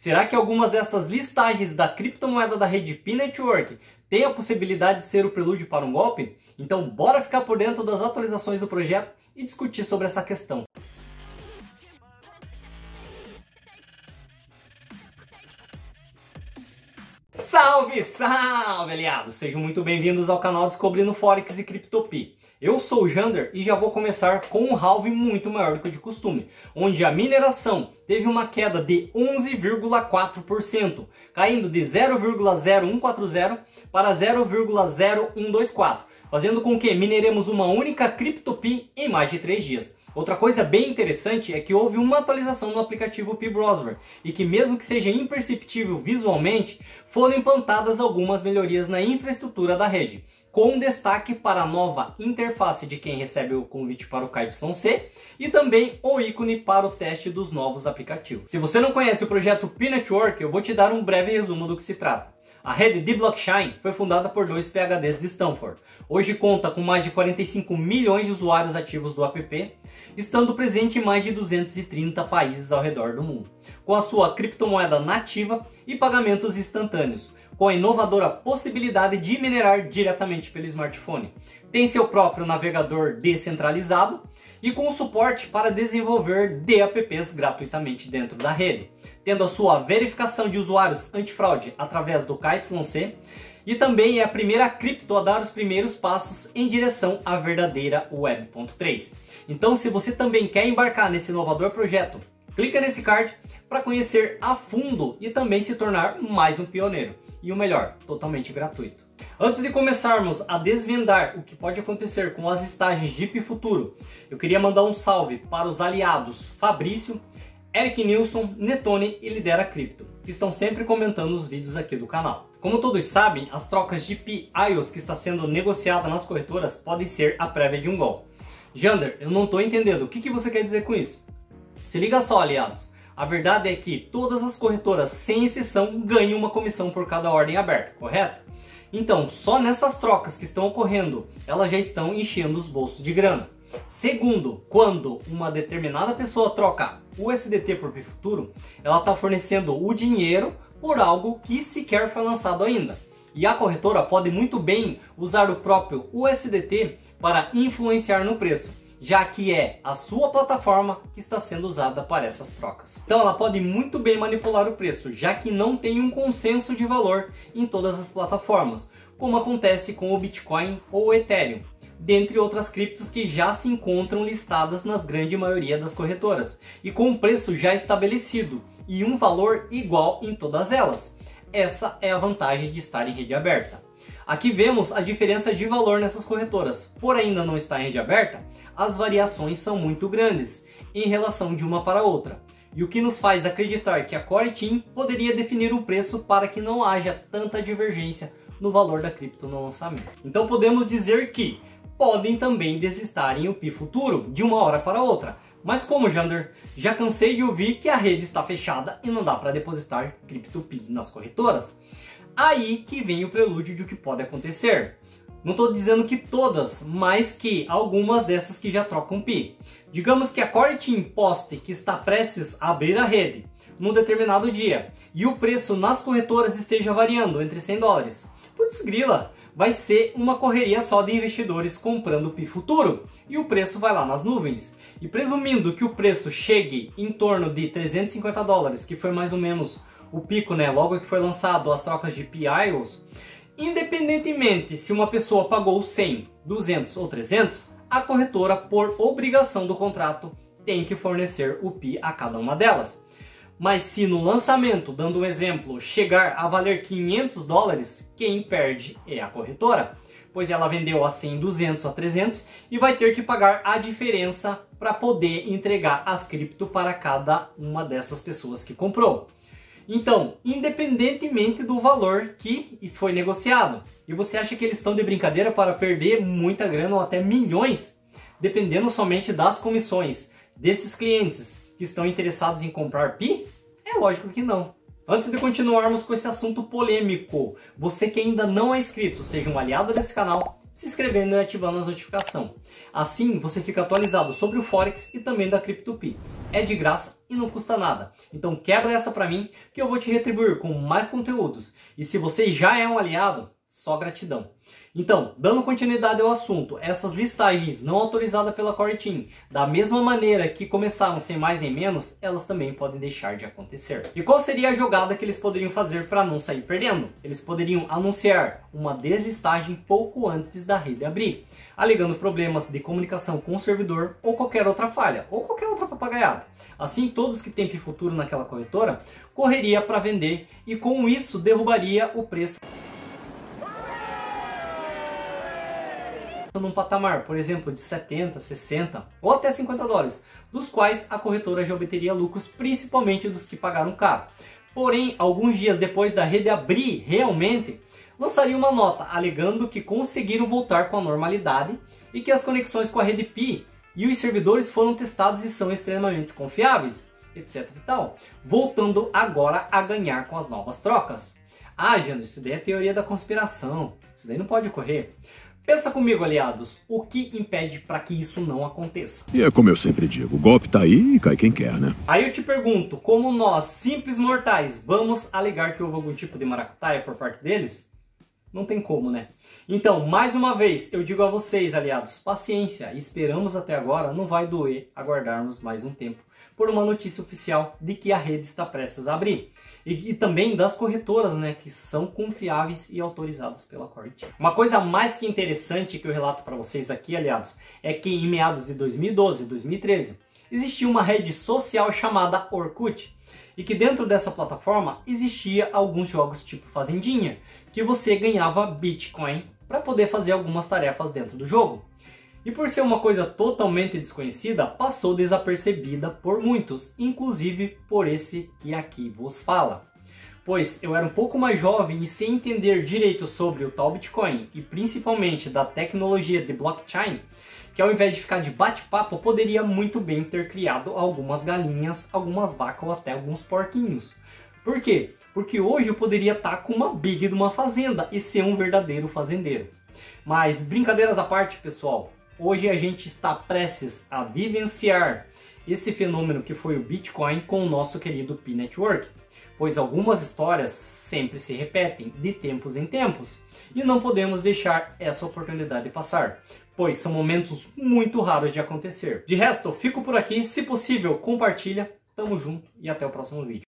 Será que algumas dessas listagens da criptomoeda da rede Pi Network têm a possibilidade de ser o prelúdio para um golpe? Então bora ficar por dentro das atualizações do projeto e discutir sobre essa questão. Salve, salve, aliados! Sejam muito bem-vindos ao canal Descobrindo Forex e CryptoPi. Eu sou o Jander e já vou começar com um halving muito maior do que o de costume, onde a mineração teve uma queda de 11,4%, caindo de 0,0140 para 0,0124, fazendo com que mineremos uma única CryptoPi em mais de 3 dias. Outra coisa bem interessante é que houve uma atualização no aplicativo Pi Browser e que, mesmo que seja imperceptível visualmente, foram implantadas algumas melhorias na infraestrutura da rede, com destaque para a nova interface de quem recebe o convite para o KYC e também o ícone para o teste dos novos aplicativos. Se você não conhece o projeto Pi Network, eu vou te dar um breve resumo do que se trata. A rede de blockchain foi fundada por 2 PhDs de Stanford. Hoje conta com mais de 45 milhões de usuários ativos do app, estando presente em mais de 230 países ao redor do mundo, com a sua criptomoeda nativa e pagamentos instantâneos, com a inovadora possibilidade de minerar diretamente pelo smartphone. Tem seu próprio navegador descentralizado e com suporte para desenvolver DApps gratuitamente dentro da rede, tendo a sua verificação de usuários antifraude através do KYC, e também é a primeira cripto a dar os primeiros passos em direção à verdadeira Web.3. Então, se você também quer embarcar nesse inovador projeto, clica nesse card para conhecer a fundo e também se tornar mais um pioneiro. E o melhor, totalmente gratuito. Antes de começarmos a desvendar o que pode acontecer com as listagens de Pi Futuro, eu queria mandar um salve para os aliados Fabrício, Eric Nilson, Netone e Lidera Cripto, que estão sempre comentando os vídeos aqui do canal. Como todos sabem, as trocas de Pi IOS que está sendo negociada nas corretoras podem ser a prévia de um golpe. Jander, eu não estou entendendo, o que você quer dizer com isso? Se liga só, aliados, a verdade é que todas as corretoras, sem exceção, ganham uma comissão por cada ordem aberta, correto? Então, só nessas trocas que estão ocorrendo, elas já estão enchendo os bolsos de grana. Segundo, quando uma determinada pessoa troca USDT por Pi Futuro, ela está fornecendo o dinheiro por algo que sequer foi lançado ainda. E a corretora pode muito bem usar o próprio USDT para influenciar no preço, já que é a sua plataforma que está sendo usada para essas trocas. Então ela pode muito bem manipular o preço, já que não tem um consenso de valor em todas as plataformas, como acontece com o Bitcoin ou o Ethereum, dentre outras criptos que já se encontram listadas nas grande maioria das corretoras, e com um preço já estabelecido e um valor igual em todas elas. Essa é a vantagem de estar em rede aberta. Aqui vemos a diferença de valor nessas corretoras. Por ainda não estar em rede aberta, as variações são muito grandes em relação de uma para outra, e o que nos faz acreditar que a Core Team poderia definir um preço para que não haja tanta divergência no valor da cripto no lançamento. Então podemos dizer que podem também desistarem o Pi Futuro de uma hora para outra. Mas como, Jander, já cansei de ouvir que a rede está fechada e não dá para depositar CryptoPi nas corretoras. Aí que vem o prelúdio de o que pode acontecer. Não estou dizendo que todas, mas que algumas dessas que já trocam Pi. Digamos que a Core Team poste que está prestes a abrir a rede num determinado dia e o preço nas corretoras esteja variando entre $100. Putz grila, vai ser uma correria só de investidores comprando Pi Futuro e o preço vai lá nas nuvens. E presumindo que o preço chegue em torno de $350, que foi mais ou menos o pico, né, logo que foi lançado as trocas de Pi IOS, independentemente se uma pessoa pagou 100, 200 ou 300, a corretora, por obrigação do contrato, tem que fornecer o Pi a cada uma delas. Mas se no lançamento, dando um exemplo, chegar a valer $500, quem perde é a corretora, pois ela vendeu a 100, 200 a 300 e vai ter que pagar a diferença para poder entregar as cripto para cada uma dessas pessoas que comprou. Então, independentemente do valor que foi negociado, e você acha que eles estão de brincadeira para perder muita grana ou até milhões, dependendo somente das comissões desses clientes que estão interessados em comprar Pi? É lógico que não. Antes de continuarmos com esse assunto polêmico, você que ainda não é inscrito, seja um aliado desse canal, se inscrevendo e ativando as notificações. Assim você fica atualizado sobre o Forex e também da CryptoPea. É de graça e não custa nada. Então quebra essa para mim que eu vou te retribuir com mais conteúdos. E se você já é um aliado, só gratidão. Então, dando continuidade ao assunto, essas listagens não autorizadas pela Core Team, da mesma maneira que começaram sem mais nem menos, elas também podem deixar de acontecer. E qual seria a jogada que eles poderiam fazer para não sair perdendo? Eles poderiam anunciar uma deslistagem pouco antes da rede abrir, alegando problemas de comunicação com o servidor ou qualquer outra falha, ou qualquer outra papagaiada. Assim, todos que têm futuro naquela corretora correria para vender e com isso derrubaria o preço num patamar, por exemplo, de 70, 60 ou até 50 dólares, dos quais a corretora já obteria lucros, principalmente dos que pagaram caro. Porém, alguns dias depois da rede abrir realmente, lançaria uma nota alegando que conseguiram voltar com a normalidade e que as conexões com a rede Pi e os servidores foram testados e são extremamente confiáveis, etc e tal, voltando agora a ganhar com as novas trocas. Ah, Jandro, isso daí é teoria da conspiração, isso daí não pode ocorrer. Pensa comigo, aliados, o que impede para que isso não aconteça? E é como eu sempre digo, o golpe tá aí e cai quem quer, né? Aí eu te pergunto, como nós, simples mortais, vamos alegar que houve algum tipo de maracutaia por parte deles? Não tem como, né? Então, mais uma vez, eu digo a vocês, aliados, paciência, esperamos até agora, não vai doer aguardarmos mais um tempo por uma notícia oficial de que a rede está prestes a abrir. E também das corretoras, né, que são confiáveis e autorizadas pela Core Team. Uma coisa mais que interessante que eu relato para vocês aqui, aliados, é que em meados de 2012, 2013, existia uma rede social chamada Orkut, e que dentro dessa plataforma existia alguns jogos tipo Fazendinha, que você ganhava Bitcoin para poder fazer algumas tarefas dentro do jogo. E por ser uma coisa totalmente desconhecida, passou desapercebida por muitos, inclusive por esse que aqui vos fala. Pois eu era um pouco mais jovem e sem entender direito sobre o tal Bitcoin e principalmente da tecnologia de blockchain, que ao invés de ficar de bate-papo, poderia muito bem ter criado algumas galinhas, algumas vacas ou até alguns porquinhos. Por quê? Porque hoje eu poderia estar com uma big de uma fazenda e ser um verdadeiro fazendeiro. Mas brincadeiras à parte, pessoal, hoje a gente está prestes a vivenciar esse fenômeno que foi o Bitcoin com o nosso querido Pi Network, pois algumas histórias sempre se repetem de tempos em tempos e não podemos deixar essa oportunidade passar, pois são momentos muito raros de acontecer. De resto, fico por aqui, se possível compartilha, tamo junto e até o próximo vídeo.